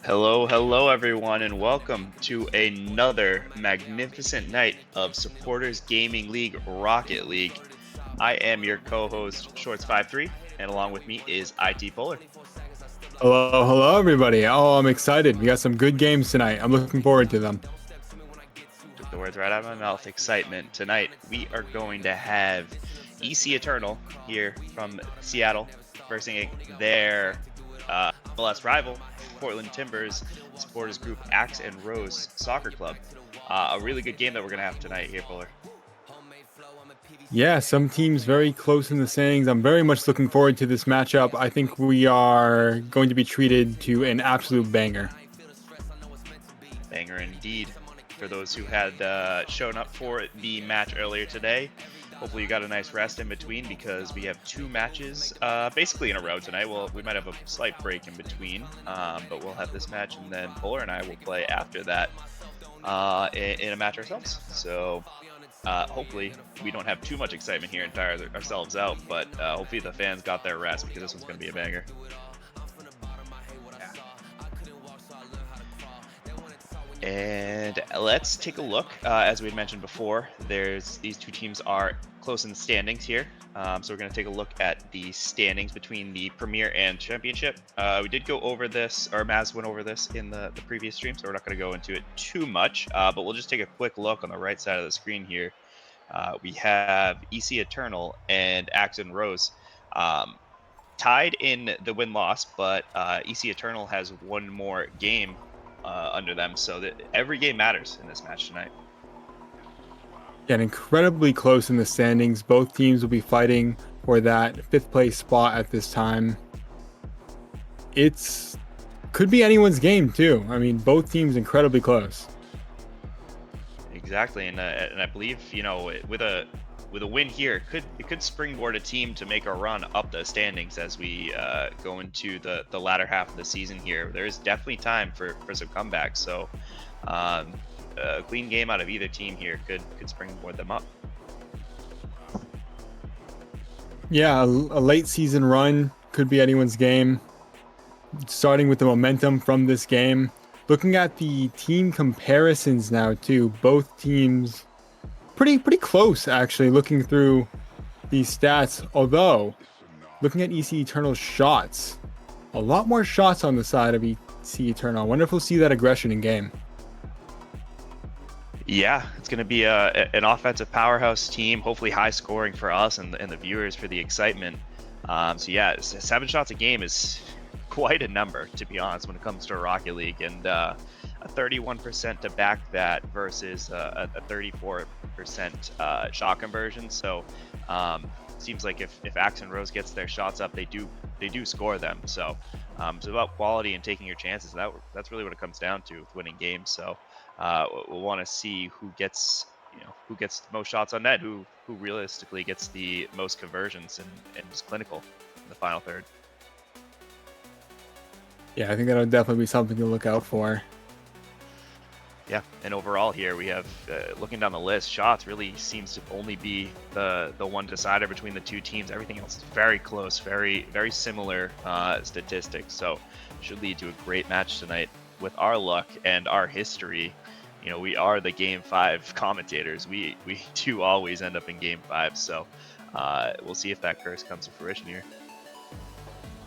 Hello, everyone, and welcome to another magnificent night of Supporters Gaming League Rocket League. I am your co-host Shorts53, and along with me is IT Polar. Hello, everybody. Oh, I'm excited. We got some good games tonight. I'm looking forward to them. Took the words right out of my mouth. Excitement. Tonight we are going to have EC Eternal here from Seattle versus their MLS rival, Portland Timbers Supporters Group Axe and Rose Soccer Club. A really good game that we're going to have tonight here, Polar. Yeah, some teams very close in the standings. I'm very much looking forward to this matchup. I think we are going to be treated to an absolute banger. Banger indeed. For those who had shown up for the match earlier today, hopefully you got a nice rest in between because we have two matches basically in a row tonight. Well, we might have a slight break in between, but we'll have this match and then Polar and I will play after that in a match ourselves. So hopefully we don't have too much excitement here and tire ourselves out, but hopefully the fans got their rest because this one's going to be a banger. And let's take a look. As we had mentioned before, these two teams are close in the standings here. So we're going to take a look at the standings between the Premier and Championship. We did go over this, or Maz went over this in the previous stream, so we're not going to go into it too much. But we'll just take a quick look on the right side of the screen here. We have EC Eternal and Axe and Rose tied in the win-loss, but EC Eternal has one more game under them, so that every game matters in this match tonight. Yeah, incredibly close in the standings. Both teams will be fighting for that fifth place spot at this time. It's could be anyone's game too. I mean, both teams incredibly close. Exactly, and I believe with a win here, it could springboard a team to make a run up the standings as we go into the latter half of the season here. There's definitely time for some comebacks, so a clean game out of either team here could springboard them up. Yeah, a late season run could be anyone's game. Starting with the momentum from this game. Looking at the team comparisons now too, both teams pretty close actually looking through these stats. Although looking at EC Eternal's shots, a lot more shots on the side of EC Eternal. I wonder if we'll see that aggression in game. Yeah, it's going to be an offensive powerhouse team, hopefully high scoring for us and the viewers for the excitement. So yeah, 7 shots a game is quite a number, to be honest, when it comes to Rocket League, and a 31% to back that versus a 34% shot conversion. So seems like if Axe and Rose gets their shots up, they do score them. So it's about quality and taking your chances. That's really what it comes down to with winning games. So we'll want to see who gets the most shots on net, who realistically gets the most conversions and is clinical in the final third. Yeah, I think that'll definitely be something to look out for. Yeah, and overall here we have, looking down the list, shots really seems to only be the one decider between the two teams. Everything else is very close, very similar statistics. So should lead to a great match tonight. With our luck and our history, we are the Game 5 commentators. We do always end up in Game 5. So we'll see if that curse comes to fruition here.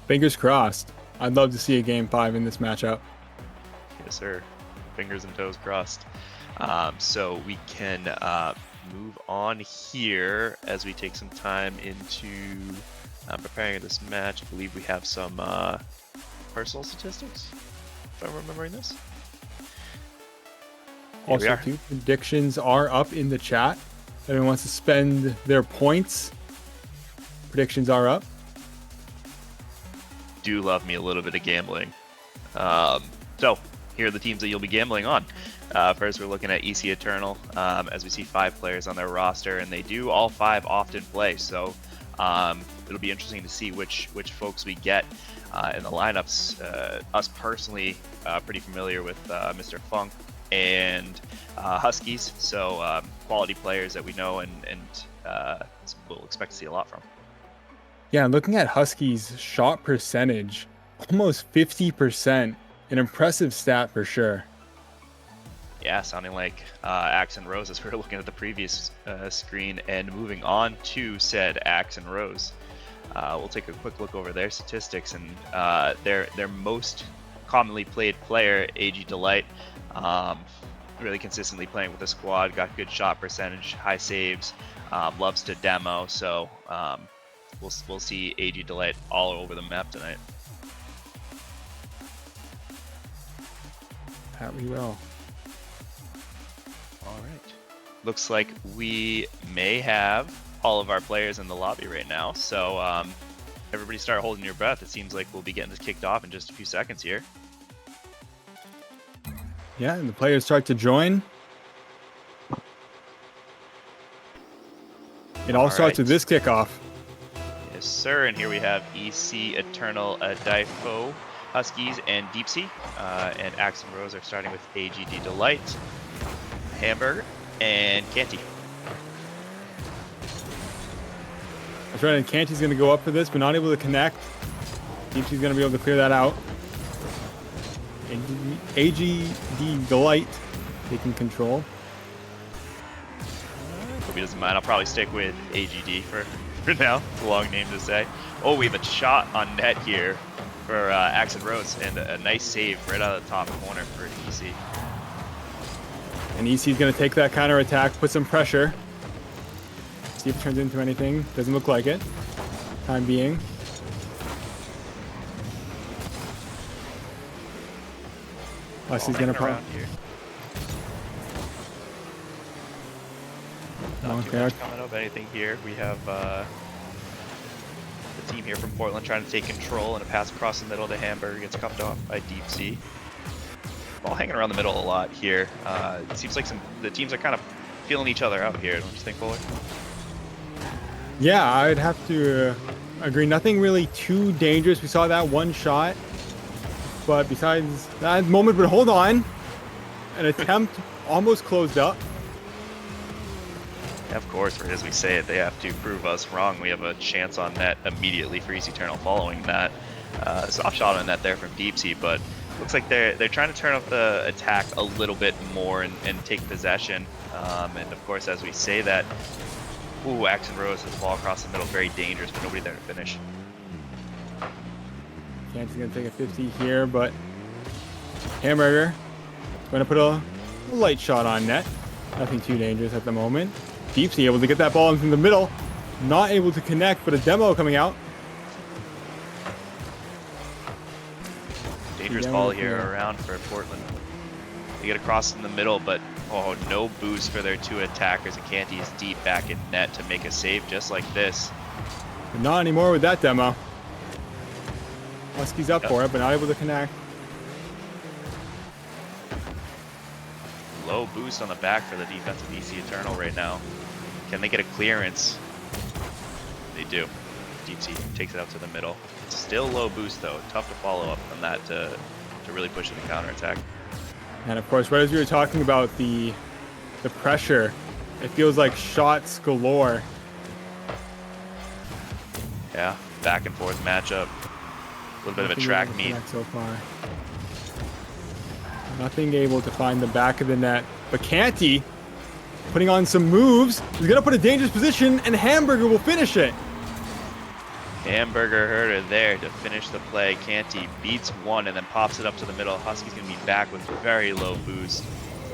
Fingers crossed. I'd love to see a Game 5 in this matchup. Yes, sir. Fingers and toes crossed. So we can move on here as we take some time into preparing this match. I believe we have some personal statistics, if I'm remembering this. Also, two predictions are up in the chat. If anyone wants to spend their points, predictions are up. Do love me a little bit of gambling. So here are the teams that you'll be gambling on. First, we're looking at EC Eternal, as we see 5 players on their roster, and they do all 5 often play. So it'll be interesting to see which folks we get in the lineups. Us personally, pretty familiar with Mr. Funk and Huskies, so quality players that we know and we'll expect to see a lot from. Yeah, looking at Huskies' shot percentage, almost 50% An impressive stat for sure. Yeah, sounding like Axe and Rose as we were looking at the previous screen. And moving on to said Axe and Rose, we'll take a quick look over their statistics and their most commonly played player, AG Delight, really consistently playing with the squad, got good shot percentage, high saves, loves to demo. So we'll see AG Delight all over the map tonight. That we will. All right. Looks like we may have all of our players in the lobby right now. So everybody start holding your breath. It seems like we'll be getting this kicked off in just a few seconds here. Yeah, and the players start to join. It all starts with this kickoff. Yes, sir. And here we have EC, Eternal, Difo, Huskies, and Deep Sea. And Axe and Rose are starting with AGD Delight, Hamburger, and Canty. That's right, and Canty's going to go up for this, but not able to connect. Deep Sea's going to be able to clear that out. AGD Delight taking control. Hope he doesn't mind. I'll probably stick with AGD for now. It's a long name to say. Oh, we have a shot on net here for Axe and Rose, and a nice save right out of the top corner for EC. And EC's going to take that counter attack, put some pressure. See if it turns into anything. Doesn't look like it. Time being. Huskies going to around here. Not too much coming of anything here. We have the team here from Portland trying to take control, and a pass across the middle to Hamburger gets cuffed off by Deep Sea. Ball hanging around the middle a lot here. It seems like the teams are kind of feeling each other out here. Don't you think, Fuller? Yeah, I'd have to agree. Nothing really too dangerous. We saw that one shot. But besides that moment, but hold on. An attempt almost closed up. Of course, as we say it, they have to prove us wrong. We have a chance on net immediately for EC Eternal following that. Soft shot on net there from Deep Sea, but looks like they're trying to turn up the attack a little bit more and take possession. And of course, as we say that, Axe and Rose has the ball across the middle, very dangerous, but nobody there to finish. Canty's going to take a 50 here, but Hamburger going to put a light shot on net. Nothing too dangerous at the moment. Deep Sea able to get that ball into the middle. Not able to connect, but a demo coming out. Dangerous ball here around for Portland. They get across in the middle, but no boost for their two attackers. And Canty is deep back in net to make a save just like this. But not anymore with that demo. Huskies up for it, but not able to connect. Low boost on the back for the defensive EC Eternal right now. Can they get a clearance? They do. Deep Sea takes it out to the middle. It's still low boost though. Tough to follow up on that to really push in the counter attack. And of course, right as we were talking about the pressure, it feels like shots galore. Yeah, back and forth matchup. A little bit of a track meet so far. Nothing able to find the back of the net, but Canty putting on some moves. He's gonna put a dangerous position, and Hamburger will finish it. Hamburger heard her there to finish the play. Canty beats one and then pops it up to the middle. Husky's gonna be back with very low boost,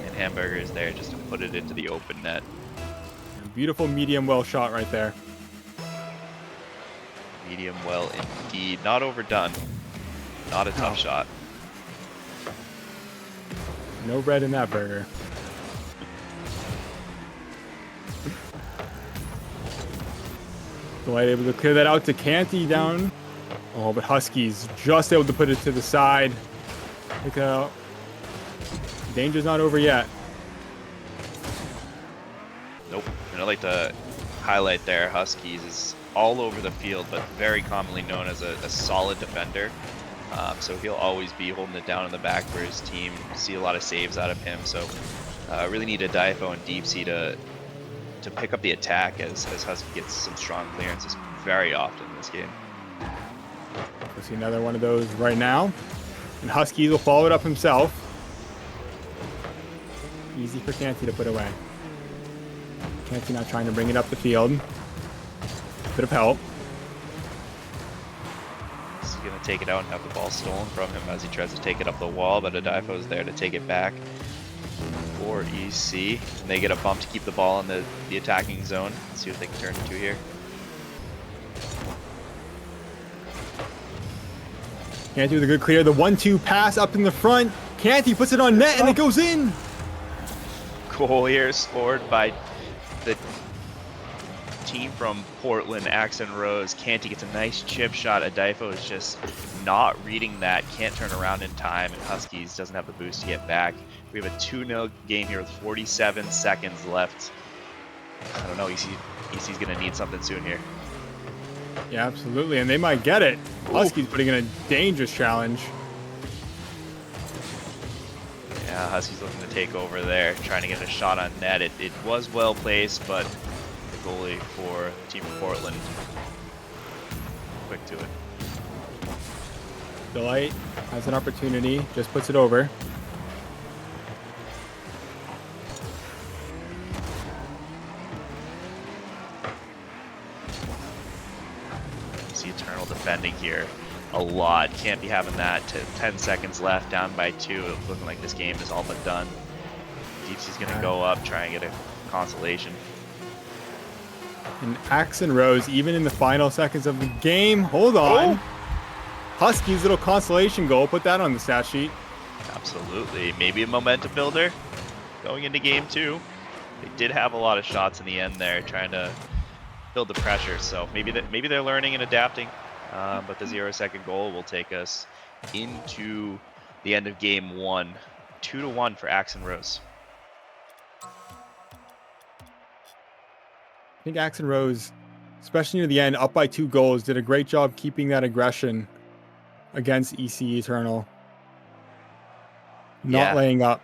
and Hamburger is there just to put it into the open net. Beautiful medium well shot right there. Medium well indeed. Not overdone. Not a tough shot. No bread in that burger. Delight able to clear that out to Canty down. Oh, but Huskies just able to put it to the side. Look out. Danger's not over yet. Nope. And I'd like to highlight there, Huskies is all over the field, but very commonly known as a solid defender. So he'll always be holding it down in the back for his team. See a lot of saves out of him. So really need a Difo and Deep Sea to pick up the attack as Husky gets some strong clearances very often in this game. We'll see another one of those right now. And Huskies will follow it up himself. Easy for Canty to put away. Canty now trying to bring it up the field. Bit of help. He's going to take it out and have the ball stolen from him as he tries to take it up the wall, but Adifo is there to take it back for EC. And they get a bump to keep the ball in the attacking zone. Let's see what they can turn into here. Canty with a good clear. The 1-2 pass up in the front. Canty puts it on net and it goes in. Goal here scored by the team from Portland, Axon Rose. Canty gets a nice chip shot. Adifo is just not reading that, can't turn around in time, and Huskies doesn't have the boost to get back. We have a 2-0 game here with 47 seconds left. I don't know, EC's gonna need something soon here. Yeah, absolutely, and they might get it. Huskies putting in a dangerous challenge. Yeah, Huskies looking to take over there, trying to get a shot on net. It was well placed, but the goalie for the team from Portland, quick to it. Delight has an opportunity, just puts it over. See Eternal defending here a lot. Can't be having that. 10 seconds left, down by 2. It's looking like this game is all but done. Deepsy's going to go up, try and get a consolation. And Axon Rose, even in the final seconds of the game, hold on. Oh. Huskies' little consolation goal, put that on the stat sheet. Absolutely. Maybe a momentum builder going into game 2. They did have a lot of shots in the end there, trying to build the pressure. So maybe they're learning and adapting. But the 0-second goal will take us into the end of game 1. 2-1 for Axon Rose. I think Axon Rose, especially near the end, up by 2 goals, did a great job keeping that aggression against EC Eternal. Not laying up.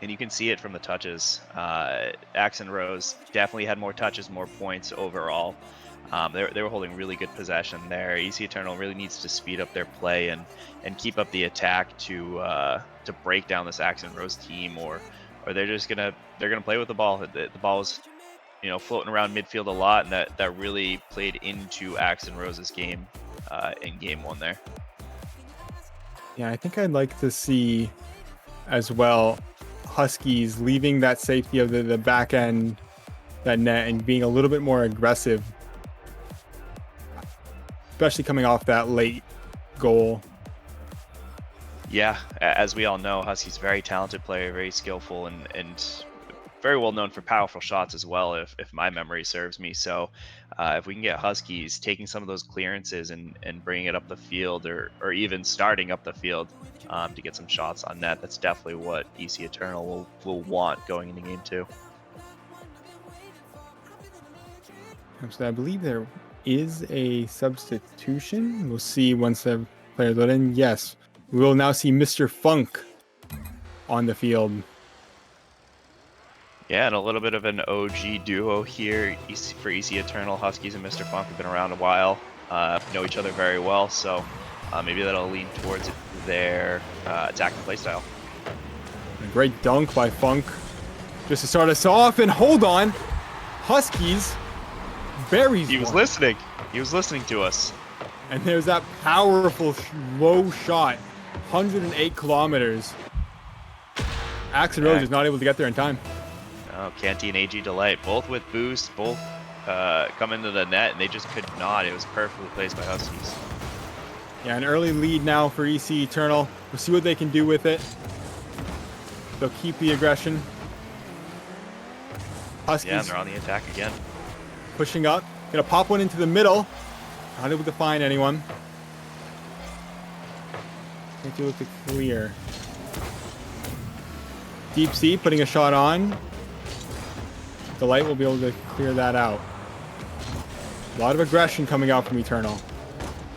And you can see it from the touches. Axon Rose definitely had more touches, more points overall. They were holding really good possession there. EC Eternal really needs to speed up their play and keep up the attack to break down this Axon Rose team, or they're just gonna play with the ball. The ball was floating around midfield a lot, and that really played into Axon Rose's game in game 1 there. Yeah, I think I'd like to see as well Huskies leaving that safety of the back end, that net, and being a little bit more aggressive, especially coming off that late goal. Yeah, as we all know, Huskies very talented player, very skillful, and very well known for powerful shots as well, if my memory serves me. So if we can get Huskies taking some of those clearances and bringing it up the field, or even starting up the field to get some shots on net, that's definitely what EC Eternal will want going into game 2. So I believe there is a substitution. We'll see once the players load in. Yes, we will now see Mr. Funk on the field. Yeah, and a little bit of an OG duo here for EC Eternal. Huskies and Mr. Funk have been around a while, know each other very well, so maybe that'll lean towards their attacking playstyle. A great dunk by Funk just to start us off, and hold on, Huskies buries He was one. listening. He was listening to us. And there's that powerful low shot, 108 kilometers. Axon Rose is not able to get there in time. Oh, Canty and AG Delight, both with boost, both come into the net, and they just could not. It was perfectly placed by Huskies. Yeah, an early lead now for EC Eternal. We'll see what they can do with it. They'll keep the aggression. Huskies Yeah, and they're on the attack again. pushing up. Gonna pop one into the middle. Not able to find anyone. Can't do it to clear. Deep Sea putting a shot on. Delight will be able to clear that out. A lot of aggression coming out from Eternal.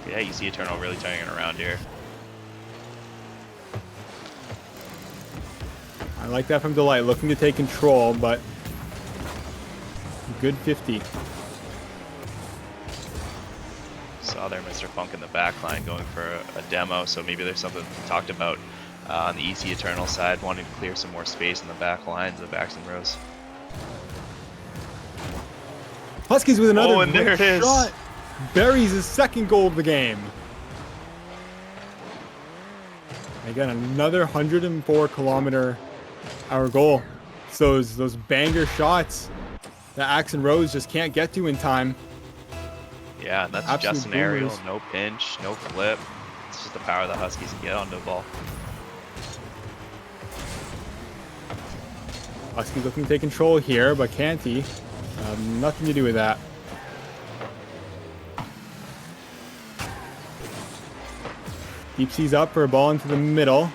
Yeah, you see Eternal really turning it around here. I like that from Delight, looking to take control, but good 50. Saw their Mr. Funk in the back line going for a demo, so maybe there's something talked about on the EC Eternal side, wanting to clear some more space in the back lines of Axon Rose. Huskies with another and there it is. shot. Buries his second goal of the game. Again, another 104-kilometer-hour goal. So those banger shots that Axon Rose just can't get to in time. Yeah, and that's Absolute just an aerial, boomers. no pinch, no flip. It's just the power the Huskies can get onto the ball. Huskies looking to take control here, but can't he? Nothing to do with that. Deep Sea's up for a ball into the middle.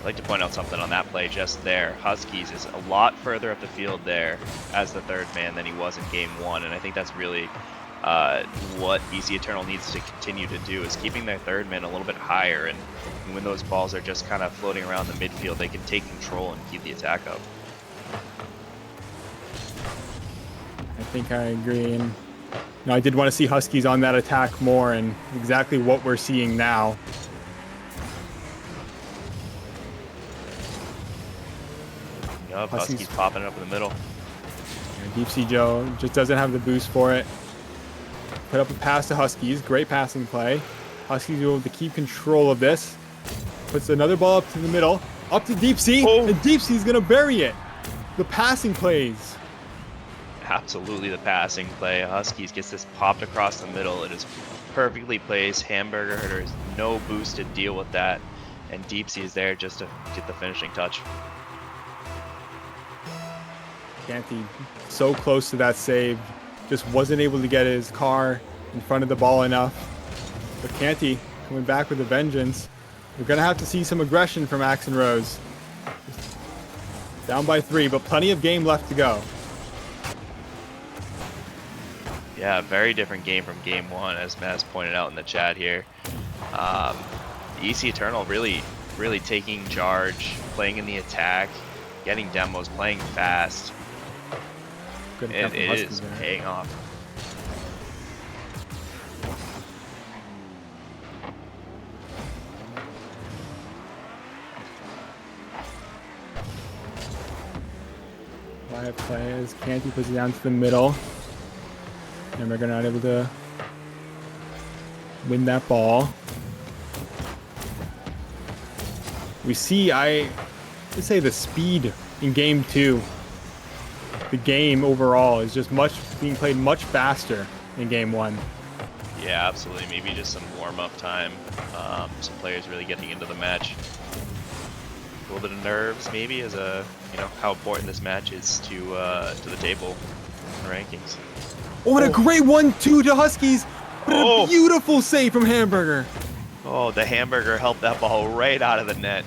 I'd like to point out something on that play just there. Huskies is a lot further up the field there as the third man than he was in game one, and I think that's really what EC Eternal needs to continue to do, is keeping their third man a little bit higher, and when those balls are just kind of floating around the midfield, they can take control and keep the attack up. I think I agree. And I did want to see Huskies on that attack more, and exactly what we're seeing now. Yup, Huskies popping it up in the middle. Deep Sea Joe just doesn't have the boost for it. Put up a pass to Huskies. Great passing play. Huskies are able to keep control of this. Puts another ball up to the middle. Up to Deep Sea. Oh. And Deep Sea's going to bury it. The passing plays. Absolutely the passing play. Huskies gets this popped across the middle. It is perfectly placed. Hamburger, there's no boost to deal with that. And Deep Sea is there just to get the finishing touch. Canty so close to that save. Just wasn't able to get his car in front of the ball enough. But Canty coming back with a vengeance. We're going to have to see some aggression from Axon Rose. Down by 3, but plenty of game left to go. Yeah, very different game from game one, as Maz pointed out in the chat here. EC Eternal really taking charge, playing in the attack, getting demos, playing fast. Good And from it Huskies is there. paying off. Live play as Canty puts it down to the middle. And we're not able to win that ball. We see, let's say the speed in game 2. The game overall is just being played much faster in game 1. Yeah, absolutely. Maybe just some warm-up time. Some players really getting into the match. A little bit of nerves, maybe, as how important this match is to the table rankings. Oh, what a great 1-2 to Huskies! What Oh. a beautiful save from Hamburger! Oh, the Hamburger helped that ball right out of the net.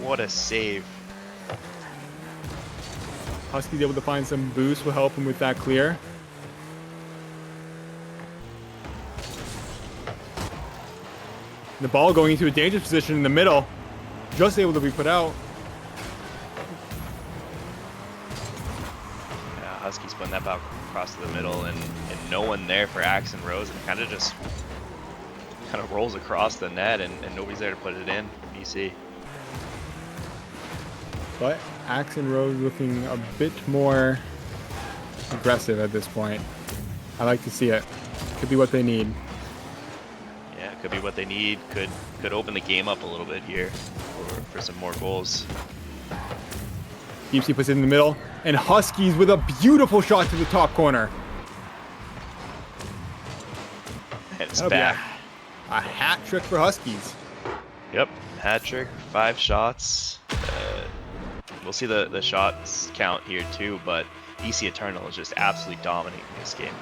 What a save. Huskies able to find some boost will help him with that clear. The ball going into a dangerous position in the middle. Just able to be put out. Yeah, Huskies putting that ball across to the middle, and no one there for Axon Rose, and kind of rolls across the net, and nobody's there to put it in from BC. But Axon Rose looking a bit more aggressive at this point. I like to see it. Could be what they need. Yeah, could be what they need. Could open the game up a little bit here for some more goals. Deep Sea puts it in the middle. And Huskies with a beautiful shot to the top corner. And it's That'll be back. a hat trick for Huskies. Yep, hat trick, 5 shots. We'll see the shots count here too, but EC Eternal is just absolutely dominating this game.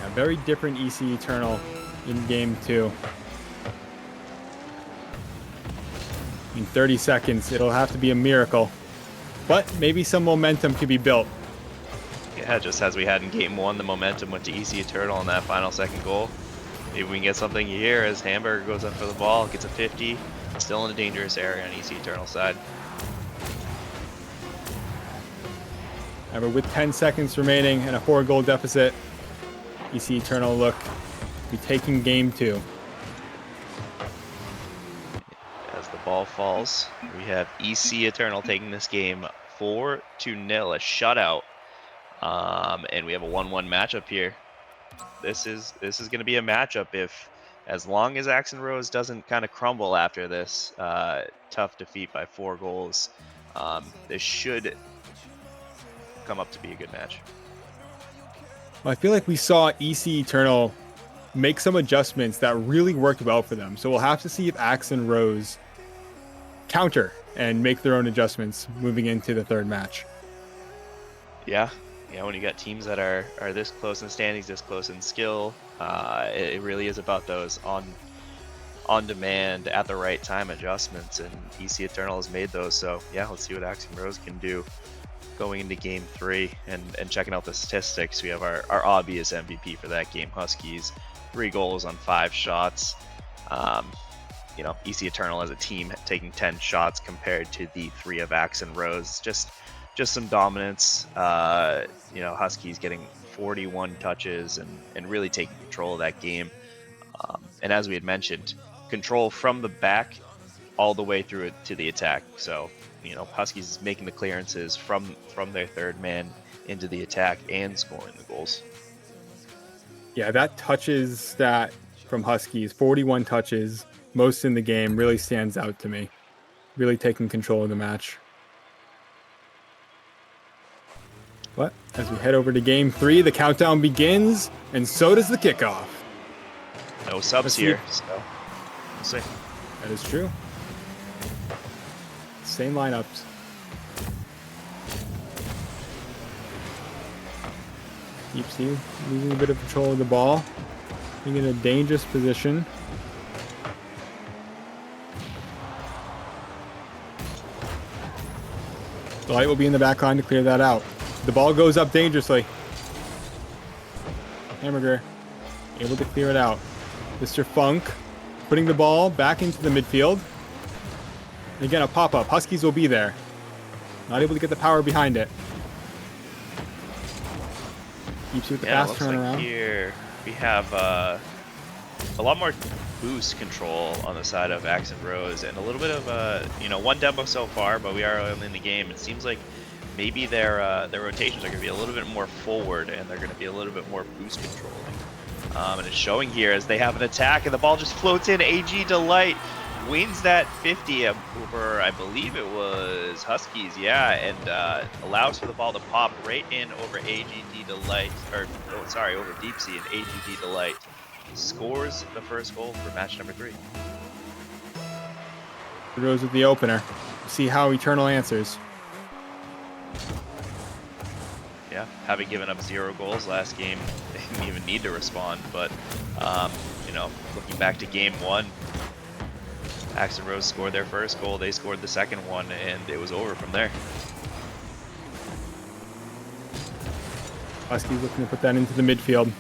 A very different EC Eternal in game 2. In 30 seconds, it'll have to be a miracle. But maybe some momentum could be built. Yeah, just as we had in game 1, the momentum went to EC Eternal on that final second goal. Maybe we can get something here as Hamburger goes up for the ball, gets a 50. Still in a dangerous area on EC Eternal side. However, with 10 seconds remaining and a 4-goal deficit, EC Eternal look to be taking game 2. As the ball falls, we have EC Eternal taking this game 4-0, a shutout. And we have a 1-1 matchup here. This is going to be a matchup if, as long as Axon Rose doesn't kind of crumble after this tough defeat by 4 goals, this should come up to be a good match. Well, I feel like we saw EC Eternal make some adjustments that really worked well for them. So we'll have to see if Axon Rose counter and make their own adjustments moving into the third match. Yeah, when you got teams that are this close in standings, this close in skill, it really is about those on demand at the right time adjustments, and EC Eternal has made those. So yeah, let's see what Axon Rose can do going into game 3 and checking out the statistics. We have our obvious MVP for that game, Huskies, 3 goals on 5 shots. EC Eternal as a team taking 10 shots compared to the 3 of Axon Rose. Just some dominance. Huskies getting 41 touches and really taking control of that game. And as we had mentioned, control from the back all the way through it to the attack. So, Huskies is making the clearances from their third man into the attack and scoring the goals. Yeah, that touches stat from Huskies, 41 touches, most in the game, really stands out to me. Really taking control of the match. But as we head over to game 3, the countdown begins, and so does the kickoff. No subs here, so we'll see. That is true. Same lineups. Deep Sea losing a bit of control of the ball. Being in a dangerous position. The light will be in the back line to clear that out. The ball goes up dangerously. Hamburger able to clear it out. Mr. Funk putting the ball back into the midfield. And again, a pop-up. Huskies will be there. Not able to get the power behind it. Keeps with the fast turnaround. Like here we have a lot more boost control on the side of Axon Rose, and a little bit of one demo so far, but we are early in the game. It seems like maybe their rotations are going to be a little bit more forward, and they're going to be a little bit more boost controlling. And it's showing here as they have an attack, and the ball just floats in. AG Delight wins that 50 over, I believe it was Huskies, and allows for the ball to pop right in over AGD Delight, over Deep Sea, and AGD Delight scores the first goal for match number 3. Rose with the opener. See how Eternal answers. Yeah, having given up 0 goals last game, they didn't even need to respond. But, looking back to game 1, Axon Rose scored their first goal, they scored the second one, and it was over from there. Huskies looking to put that into the midfield.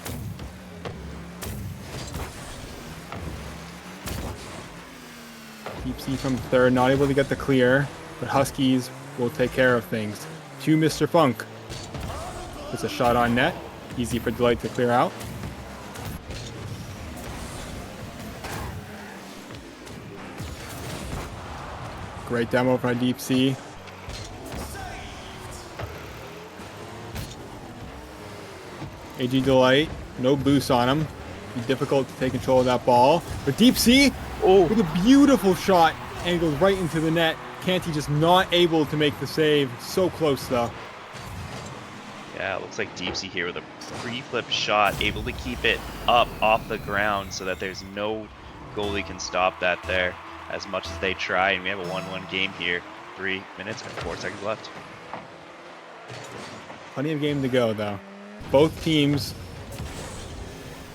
Deep Sea from third, not able to get the clear, but Huskies will take care of things. To Mr. Funk. Puts a shot on net. Easy for Delight to clear out. Great demo from Deep Sea. AG Delight, no boost on him. Be difficult to take control of that ball. But Deep Sea, with a beautiful shot, and goes right into the net. Canty just not able to make the save. So close though. Yeah, it looks like Deep Sea here with a pre-flip shot, able to keep it up off the ground so that there's no goalie can stop that there as much as they try. And we have a 1-1 game here. 3 minutes and 4 seconds left. Plenty of game to go though. Both teams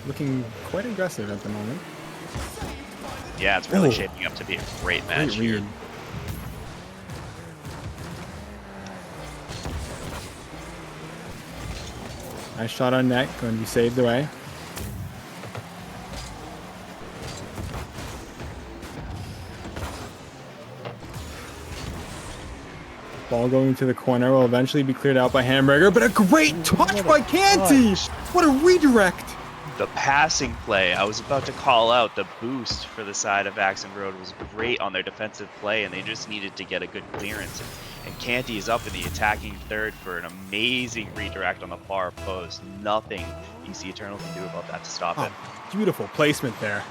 looking quite aggressive at the moment. Yeah, it's really shaping up to be a great match here. Nice shot on net, going to be saved away. Ball going to the corner will eventually be cleared out by Hamburger, but a great touch by Canty! What a redirect! The passing play, I was about to call out the boost for the side of Axon Road was great on their defensive play, and they just needed to get a good clearance. And Canty is up in the attacking third for an amazing redirect on the far post. Nothing EC Eternal can do about that to stop it. Beautiful placement there.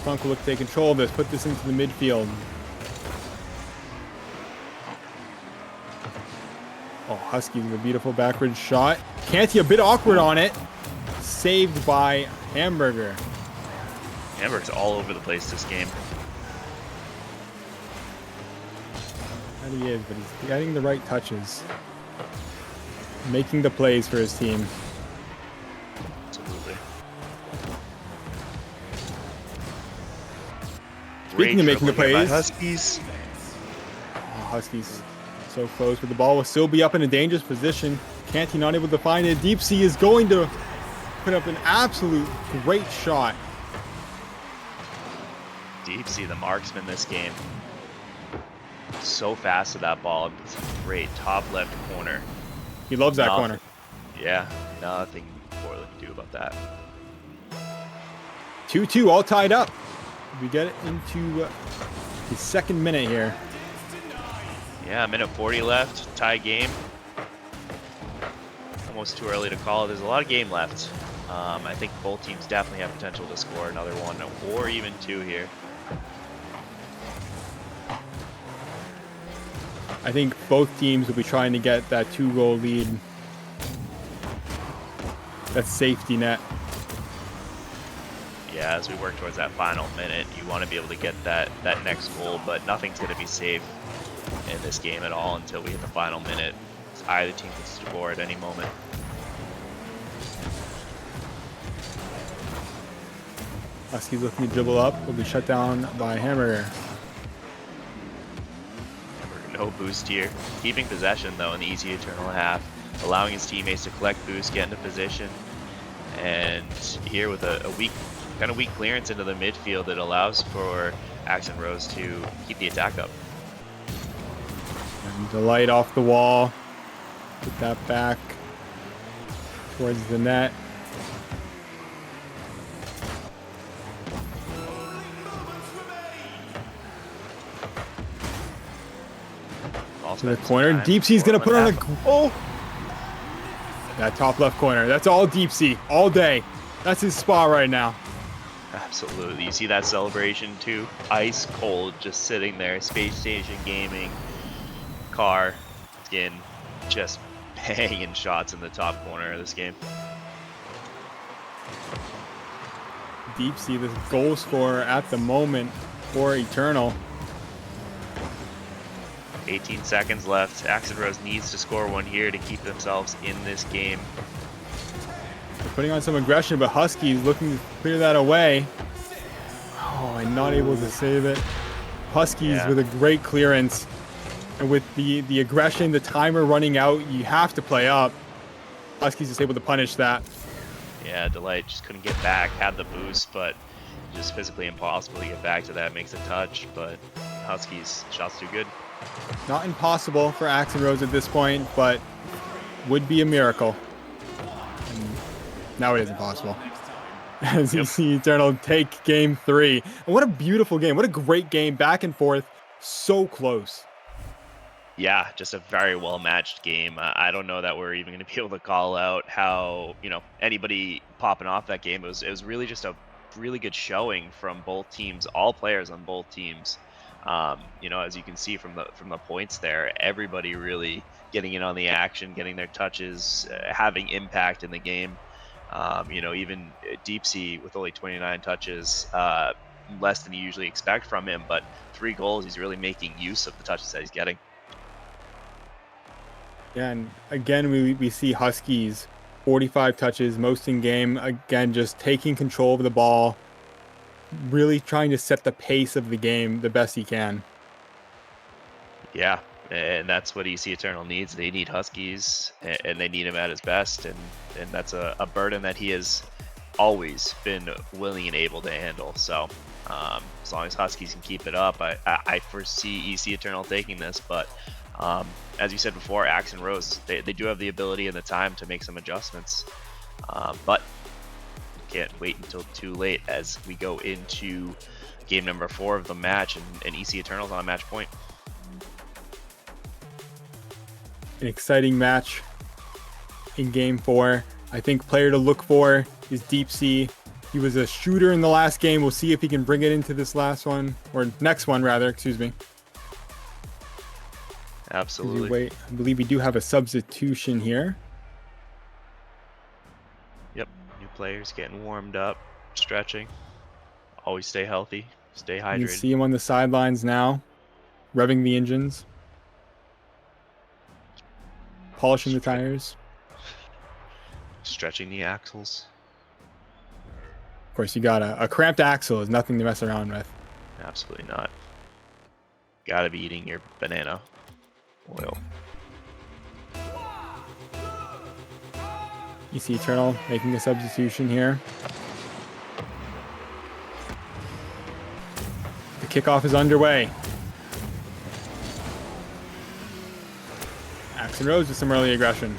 Funk will look to take control of this, put this into the midfield. Oh, Huskies with a beautiful backward shot. Canty a bit awkward on it. Saved by Hamburger. Hamburger's all over the place this game. That he is, but he's getting the right touches. Making the plays for his team. Absolutely. Speaking of making the plays, Huskies. Oh, Huskies so close, but the ball will still be up in a dangerous position. Canty not able to find it. Deep Sea is going to put up an absolute great shot. Deep Sea, the marksman this game. So fast to that ball. It's great. Top left corner. He loves that corner. Yeah, nothing Portland can do about that. 2-2, all tied up. We get into the second minute here. Yeah, minute 40 left. Tie game. Almost too early to call it. There's a lot of game left. I think both teams definitely have potential to score another one or even two here. I think both teams will be trying to get that 2-goal lead. That safety net. Yeah, as we work towards that final minute, you want to be able to get that next goal, but nothing's going to be safe in this game at all until we hit the final minute. Either team can score at any moment. Huskies looking to dribble up, will be shut down by Hamburger. No boost here. Keeping possession though in the EC Eternal half, allowing his teammates to collect boost, get into position, and here with a weak clearance into the midfield that allows for Axon Rose to keep the attack up. And the light off the wall. Put that back towards the net. To the corner. Deep Sea's gonna put on a goal. That top left corner. That's all Deep Sea all day. That's his spot right now. Absolutely. You see that celebration too? Ice cold, just sitting there. Space Station Gaming car skin, just banging shots in the top corner of this game. Deep Sea, the goal scorer at the moment for Eternal. 18 seconds left. Axon Rose needs to score one here to keep themselves in this game. They're putting on some aggression, but Huskies looking to clear that away. Oh, and not able to save it. Huskies with a great clearance. And with the aggression, the timer running out, you have to play up. Huskies is able to punish that. Yeah, Delight just couldn't get back, had the boost, but just physically impossible to get back to that. Makes a touch, but Huskies, shot's too good. Not impossible for Axon Rose at this point, but would be a miracle. And now it is impossible. As you see Eternal take game 3. And what a beautiful game. What a great game. Back and forth. So close. Yeah, just a very well-matched game. I don't know that we're even going to be able to call out how, anybody popping off that game. It was really just a really good showing from both teams, all players on both teams. As you can see from the points there, everybody really getting in on the action, getting their touches, having impact in the game. Even Deep Sea with only 29 touches, less than you usually expect from him, but 3 goals, he's really making use of the touches that he's getting. Yeah, and again, we see Huskies, 45 touches, most in game. Again, just taking control of the ball, really trying to set the pace of the game the best he can. Yeah, and that's what EC Eternal needs. They need Huskies, and they need him at his best, and that's a burden that he has always been willing and able to handle. So As long as Huskies can keep it up, I foresee EC Eternal taking this. But as you said before, Axe and Rose, they do have the ability and the time to make some adjustments. But can't wait until too late as we go into game number 4 of the match, and EC Eternal's on a match point. An exciting match in game 4. I think player to look for is Deep Sea. He was a shooter in the last game. We'll see if he can bring it into this last one, or next one rather, excuse me. Absolutely. Wait, I believe we do have a substitution here. Yep, new players getting warmed up, stretching. Always stay healthy, stay hydrated. You can see him on the sidelines now, revving the engines, polishing the tires. Stretching the axles. Of course, you got a cramped axle is nothing to mess around with. Absolutely not. Gotta be eating your banana oil. EC Eternal making a substitution here. The kickoff is underway. Axe and Rose with some early aggression.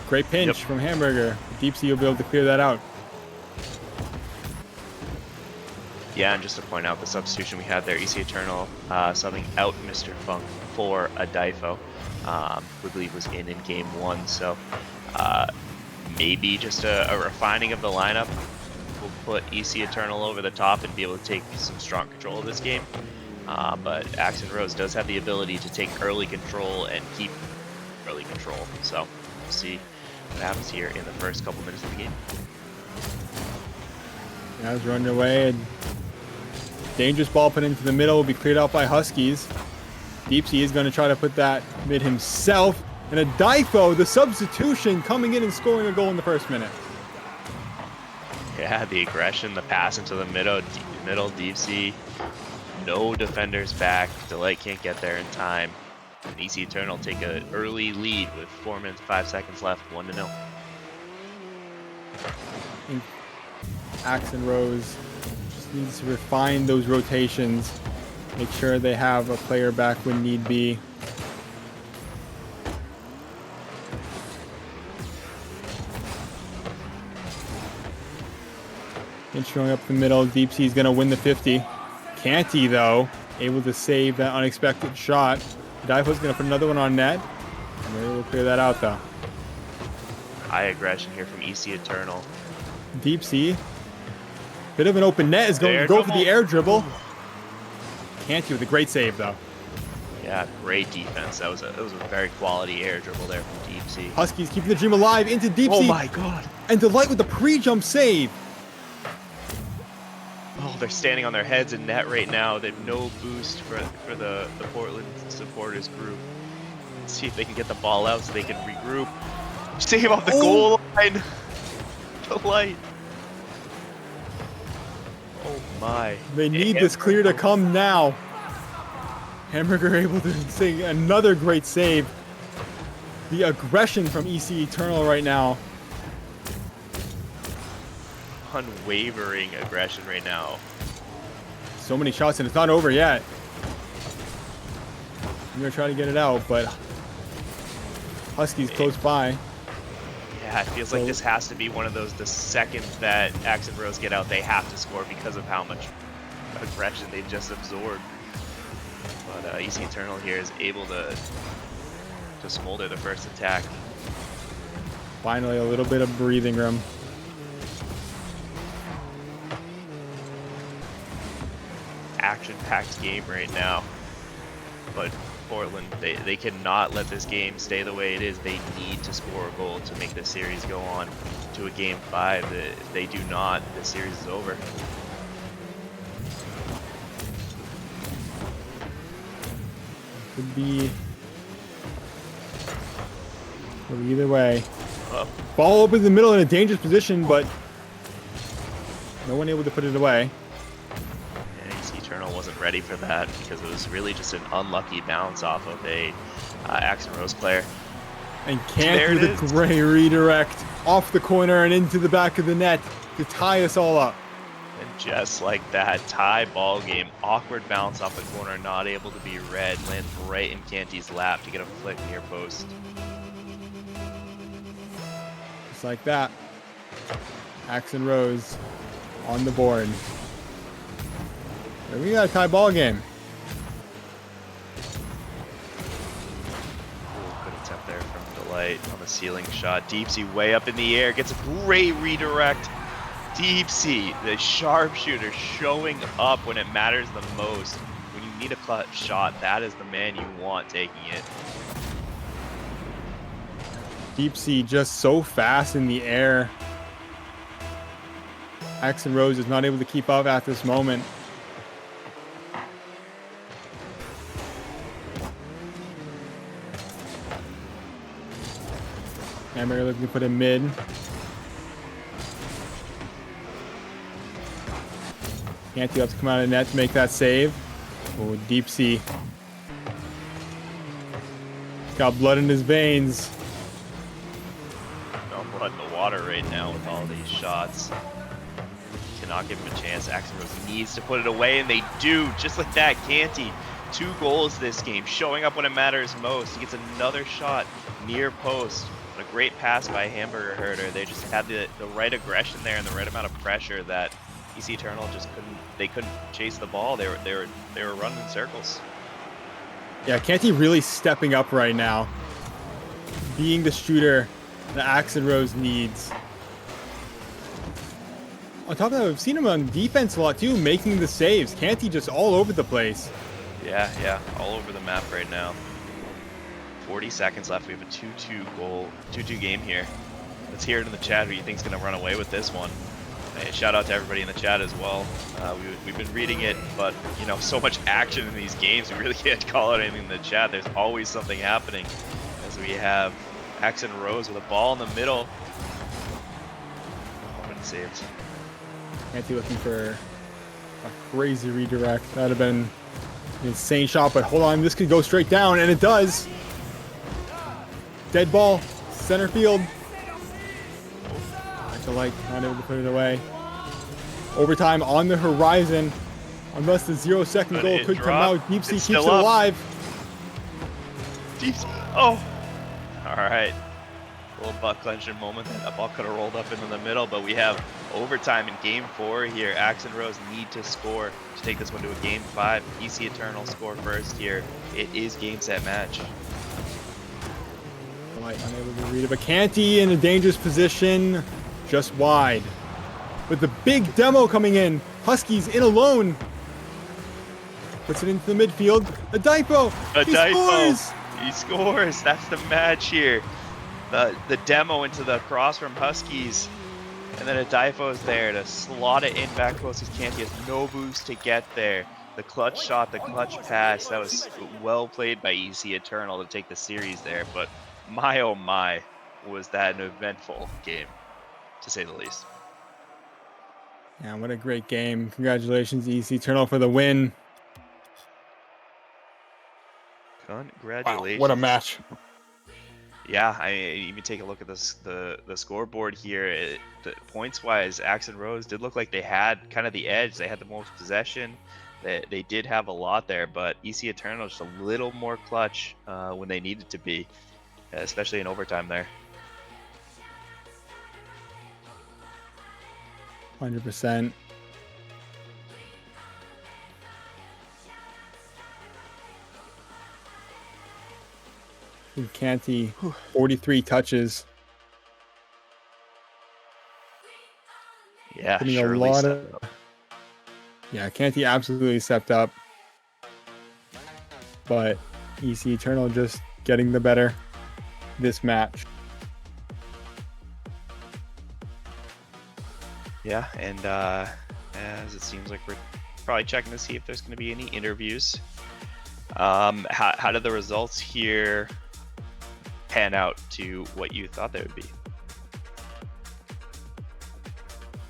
Great pinch from Hamburger. Deep Sea will be able to clear that out. Yeah, and just to point out the substitution we had there, EC Eternal subbing out Mr. Funk for a Difo, we believe was in game 1. So maybe just a refining of the lineup will put EC Eternal over the top and be able to take some strong control of this game. But Axe and Rose does have the ability to take early control and keep early control. So we'll see what happens here in the first couple minutes of the game. As we're underway, a dangerous ball put into the middle will be cleared out by Huskies. Deep Sea is going to try to put that mid himself. And a Difo, the substitution, coming in and scoring a goal in the first minute. Yeah, the aggression, the pass into the middle, Deep Sea. No defenders back. Delight can't get there in time. And EC Eternal take an early lead with 4 minutes, 5 seconds left, 1-0. Axe and Rose just needs to refine those rotations. Make sure they have a player back when need be. Pinch going up the middle. Deep Sea is going to win the 50. Can't he, though? Able to save that unexpected shot. Difo's going to put another one on net. And they're able to clear that out, though. High aggression here from EC Eternal. Deep Sea. Bit of an open net is going to go for the air dribble. Can't he with a great save, though. Yeah, great defense. That was a very quality air dribble there from Deep Sea. Huskies keeping the dream alive into Deep Sea. Oh my god. And Delight with the pre-jump save. Oh, they're standing on their heads in net right now. They have no boost for the Portland supporters group. Let's see if they can get the ball out so they can regroup. Save off the goal line. Delight. Oh my. They need this clear to come now. Hamburger able to sing another great save. The aggression from EC Eternal right now. Unwavering aggression right now. So many shots and it's not over yet. I'm gonna try to get it out, but Huskies close by. Yeah, it feels like this has to be one of those, the second that Axe and Rose get out, they have to score because of how much aggression they've just absorbed. But EC Eternal here is able to smolder the first attack. Finally, a little bit of breathing room. Action-packed game right now. But Portland, they cannot let this game stay the way it is. They need to score a goal to make this series go on to a game 5. If they do not, the series is over. Could be either way. Ball open in the middle in a dangerous position, but no one able to put it away. EC Eternal wasn't ready for that because it was really just an unlucky bounce off of a Axe and Rose player. And can't do the gray redirect off the corner and into the back of the net to tie us all up. And just like that, tie ball game. Awkward bounce off the corner, not able to be read. Lands right in Canty's lap to get a flick near post. Just like that. Axon Rose on the board. And we got a tie ball game. Good attempt there from Delight on the ceiling shot. Deepsy way up in the air, gets a great redirect. Deepsy, the sharpshooter, showing up when it matters the most. When you need a clutch shot, that is the man you want taking it. Deepsy just so fast in the air. Axon Rose is not able to keep up at this moment. Hammer looking to put him mid. Canty lets come out of the net to make that save. Oh, Deepsy. Got blood in his veins. No blood in the water right now with all these shots. Cannot give him a chance. Axon Rose needs to put it away, and they do. Just like that, Canty. 2 goals this game, showing up when it matters most. He gets another shot near post. What a great pass by Hamburger Herder. They just had the right aggression there and the right amount of pressure that EC Eternal just couldn't chase the ball. They were running in circles. Yeah, Canty really stepping up right now. Being the shooter that Axon Rose needs. On top of that, we've seen him on defense a lot too, making the saves. Canty just all over the place. Yeah, all over the map right now. 40 seconds left. We have a 2-2 game here. Let's hear it in the chat who you think's gonna run away with this one. And shout out to everybody in the chat as well. We've been reading it, but you know, so much action in these games, we really can't call out anything in the chat. There's always something happening. As we have Axon Rose with a ball in the middle. Oh, been saved. Canty looking for a crazy redirect. That'd have been an insane shot, but hold on, this could go straight down, and it does. Dead ball, center field. Delight not able to put it away. Overtime on the horizon. Unless the 0-second goal could come out. Deepsy keeps it alive. Deepsy. Oh. All right. A little butt clenching moment. That ball could have rolled up into the middle, but we have overtime in game 4 here. Axon Rose need to score to take this one to a game 5. EC Eternal score first here. It is game, set, match. Delight unable to read it, but Canty in a dangerous position. Just wide. With the big demo coming in. Huskies in alone. Puts it into the midfield. Adaipo. He scores. He scores. That's the match here. The demo into the cross from Huskies. And then Adaipo's there to slot it in back post because Canty has no boost to get there. The clutch shot, the clutch pass. That was well played by EC Eternal to take the series there. But my oh my, was that an eventful game, to say the least. Yeah, what a great game. Congratulations, EC Eternal, for the win. Congratulations. Wow, what a match. Yeah, I even take a look at this the scoreboard here. Points wise, Axon Rose did look like they had kind of the edge. They had the most possession. They did have a lot there, but EC Eternal just a little more clutch when they needed to be, especially in overtime there. 100%. Canty, 43 touches. Yeah, Putting a lot of. Yeah, Canty absolutely stepped up. But EC Eternal just getting the better this match. Yeah, and as it seems like we're probably checking to see if there's going to be any interviews. How did the results here pan out to what you thought they would be?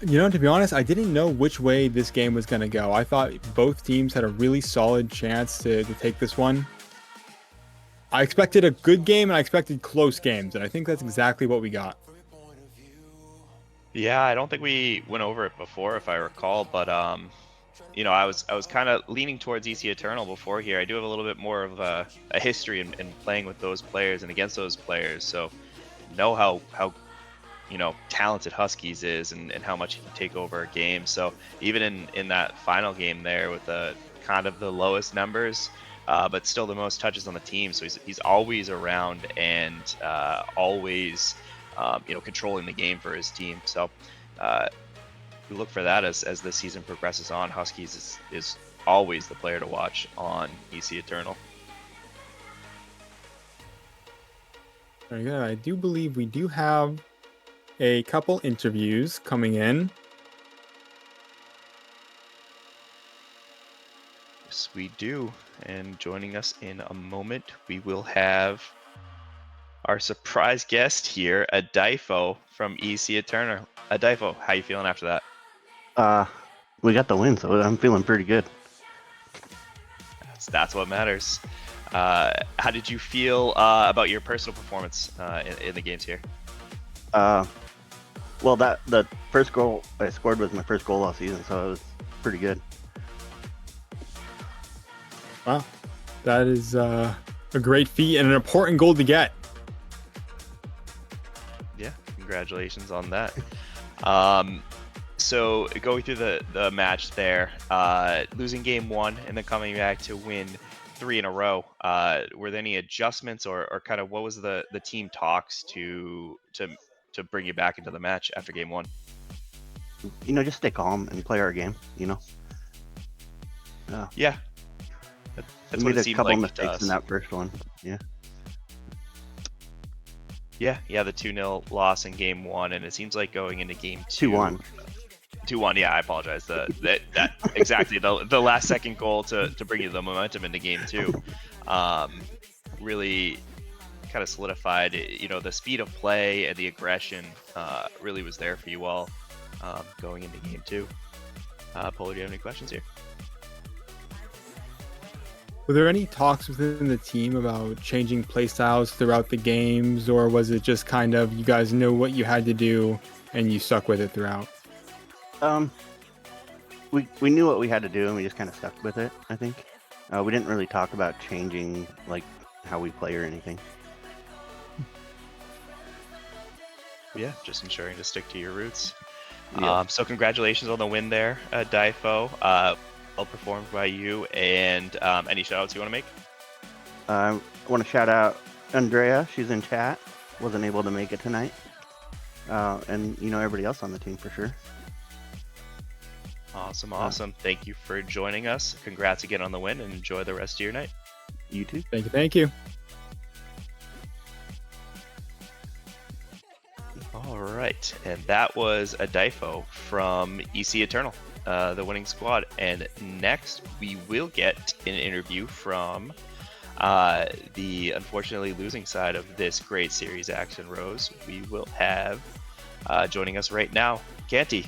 You know, to be honest, I didn't know which way this game was going to go. I thought both teams had a really solid chance to take this one. I expected a good game and I expected close games, and I think that's exactly what we got. Yeah, I don't think we went over it before, if I recall, but I was kind of leaning towards EC Eternal before here. I do have a little bit more of a history in playing with those players and against those players, so know how talented Huskies is and how much he can take over a game. So even in that final game there with the kind of the lowest numbers, but still the most touches on the team. So he's always around and always controlling the game for his team. So uh, we look for that as the season progresses on. Huskies is always the player to watch on EC Eternal. Very good. I do believe we do have a couple interviews coming in. Yes, we do. And joining us in a moment, we will have our surprise guest here, Adifo from EC Eternal. Adifo, how you feeling after that? We got the win, so I'm feeling pretty good. That's what matters. How did you feel about your personal performance in the games here? Well, the first goal I scored was my first goal all season, so it was pretty good. Wow, that is a great feat and an important goal to get. Yeah, congratulations on that. So going through the match there, losing game 1 and then coming back to win 3 in a row. Were there any adjustments or kind of what was the team talks to bring you back into the match after game 1? Just stay calm and play our game. Yeah, that's we what made it a seemed couple like mistakes in that first one. Yeah. Yeah, the 2-0 loss in game 1, and it seems like going into game 2. 2-1. 2-1. Yeah, I apologize. That exactly the last second goal to bring you the momentum into game 2, really kind of solidified. The speed of play and the aggression really was there for you all going into game 2. Polo, do you have any questions here? Were there any talks within the team about changing playstyles throughout the games, or was it just kind of you guys know what you had to do and you stuck with it throughout? We knew what we had to do and we just kind of stuck with it. I think we didn't really talk about changing like how we play or anything. Yeah, just ensuring to stick to your roots. Yeah. So congratulations on the win there, Difo. Well performed by you. And any shout outs you want to make? I want to shout out Andrea. She's in chat. Wasn't able to make it tonight. And everybody else on the team for sure. Awesome. Thank you for joining us. Congrats again on the win and enjoy the rest of your night. You too. Thank you. All right. And that was Adifo from EC Eternal, the winning squad. And next, we will get an interview from the unfortunately losing side of this great series, Action Rose. We will have joining us right now, Canty.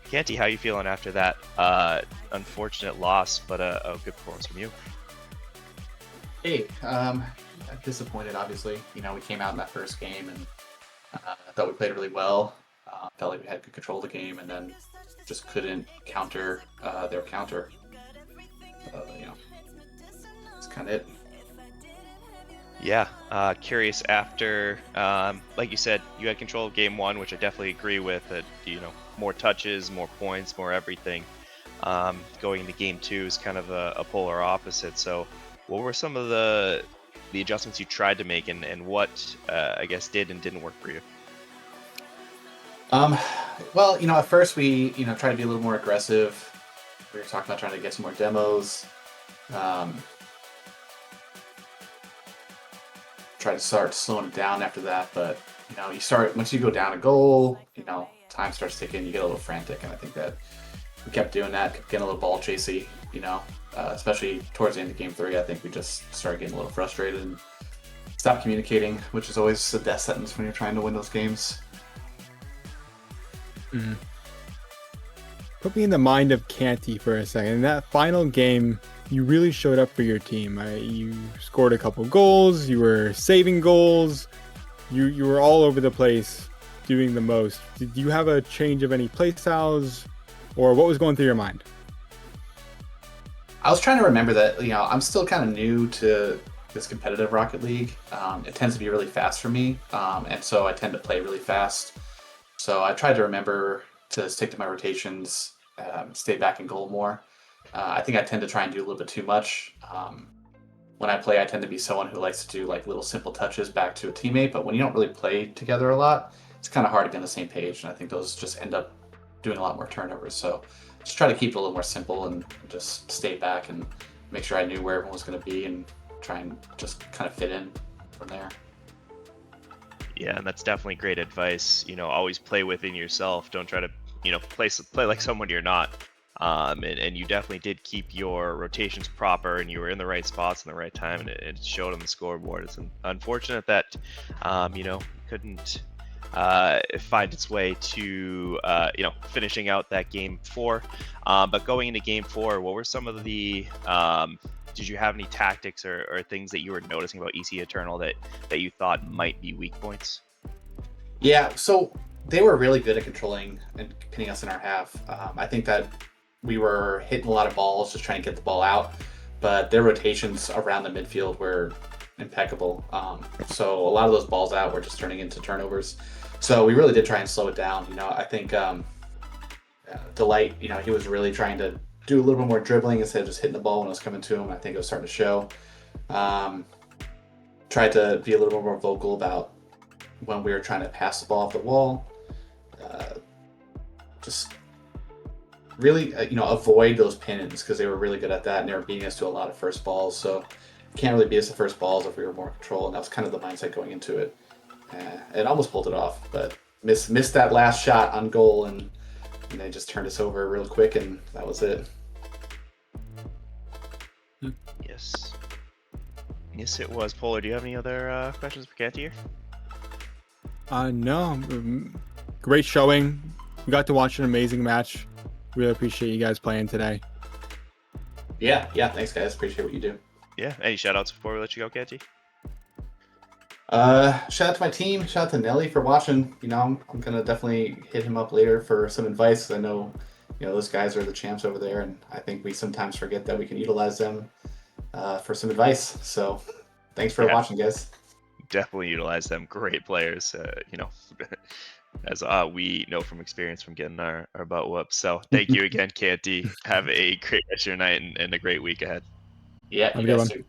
Canty, how you feeling after that unfortunate loss, but a good performance from you? Hey, I'm disappointed, obviously. We came out in that first game and I thought we played really well. Felt like we had good control of the game and then just couldn't counter their counter. That's kind of it. Yeah, curious after, like you said, you had control of game 1, which I definitely agree with. That more touches, more points, more everything. Going into game 2 is kind of a polar opposite. So, what were some of the adjustments you tried to make, and what I guess did and didn't work for you? Well, at first we tried to be a little more aggressive. We were talking about trying to get some more demos. Try to start slowing it down after that, but once you go down a goal, time starts ticking, you get a little frantic, and I think that we kept doing that, kept getting a little ball chasey, especially towards the end of game 3. I think we just started getting a little frustrated and stopped communicating, which is always a death sentence when you're trying to win those games. Mm-hmm. Put me in the mind of Canty for a second. In that final game, you really showed up for your team. You scored a couple goals. You were saving goals. You were all over the place doing the most? Did you have a change of any play styles, or what was going through your mind? I was trying to remember that, I'm still kind of new to this competitive Rocket League. It tends to be really fast for me, and so I tend to play really fast. So I tried to remember to stick to my rotations, stay back in goal more. I think I tend to try and do a little bit too much. When I play, I tend to be someone who likes to do like little simple touches back to a teammate, but when you don't really play together a lot, it's kind of hard to be on the same page, and I think those just end up doing a lot more turnovers. So just try to keep it a little more simple and just stay back and make sure I knew where everyone was going to be and try and just kind of fit in from there. Yeah, and that's definitely great advice. Always play within yourself. Don't try to, play like someone you're not. And you definitely did keep your rotations proper, and you were in the right spots in the right time, and it showed on the scoreboard. It's unfortunate that, couldn't find its way to, finishing out that game 4. But going into game 4, what were some of the, did you have any tactics or things that you were noticing about EC Eternal that you thought might be weak points? Yeah, so they were really good at controlling and pinning us in our half. I think that we were hitting a lot of balls, just trying to get the ball out, but their rotations around the midfield were impeccable. So a lot of those balls out were just turning into turnovers. So we really did try and slow it down. I think Delight, he was really trying to do a little bit more dribbling instead of just hitting the ball when it was coming to him. I think it was starting to show. Tried to be a little bit more vocal about when we were trying to pass the ball off the wall. Just really, avoid those pin-ins because they were really good at that, and they were beating us to a lot of first balls. So can't really beat us the first balls if we were more control, and that was kind of the mindset going into it. It almost pulled it off, but missed that last shot on goal, and they just turned us over real quick, and that was it. Yes, it was. Polar, do you have any other questions for Canty here? No. Great showing. We got to watch an amazing match. Really appreciate you guys playing today. Yeah, thanks guys. Appreciate what you do. Yeah, any shout outs before we let you go, Canty? Shout out to my team. Shout out to Nelly for watching. I'm gonna definitely hit him up later for some advice. I know, those guys are the champs over there, and I think we sometimes forget that we can utilize them for some advice. So, thanks for watching, guys. Definitely utilize them. Great players. As we know from experience from getting our butt whooped. So, thank you again, Canty. Have a great rest of your night and a great week ahead. Yeah, you guys too.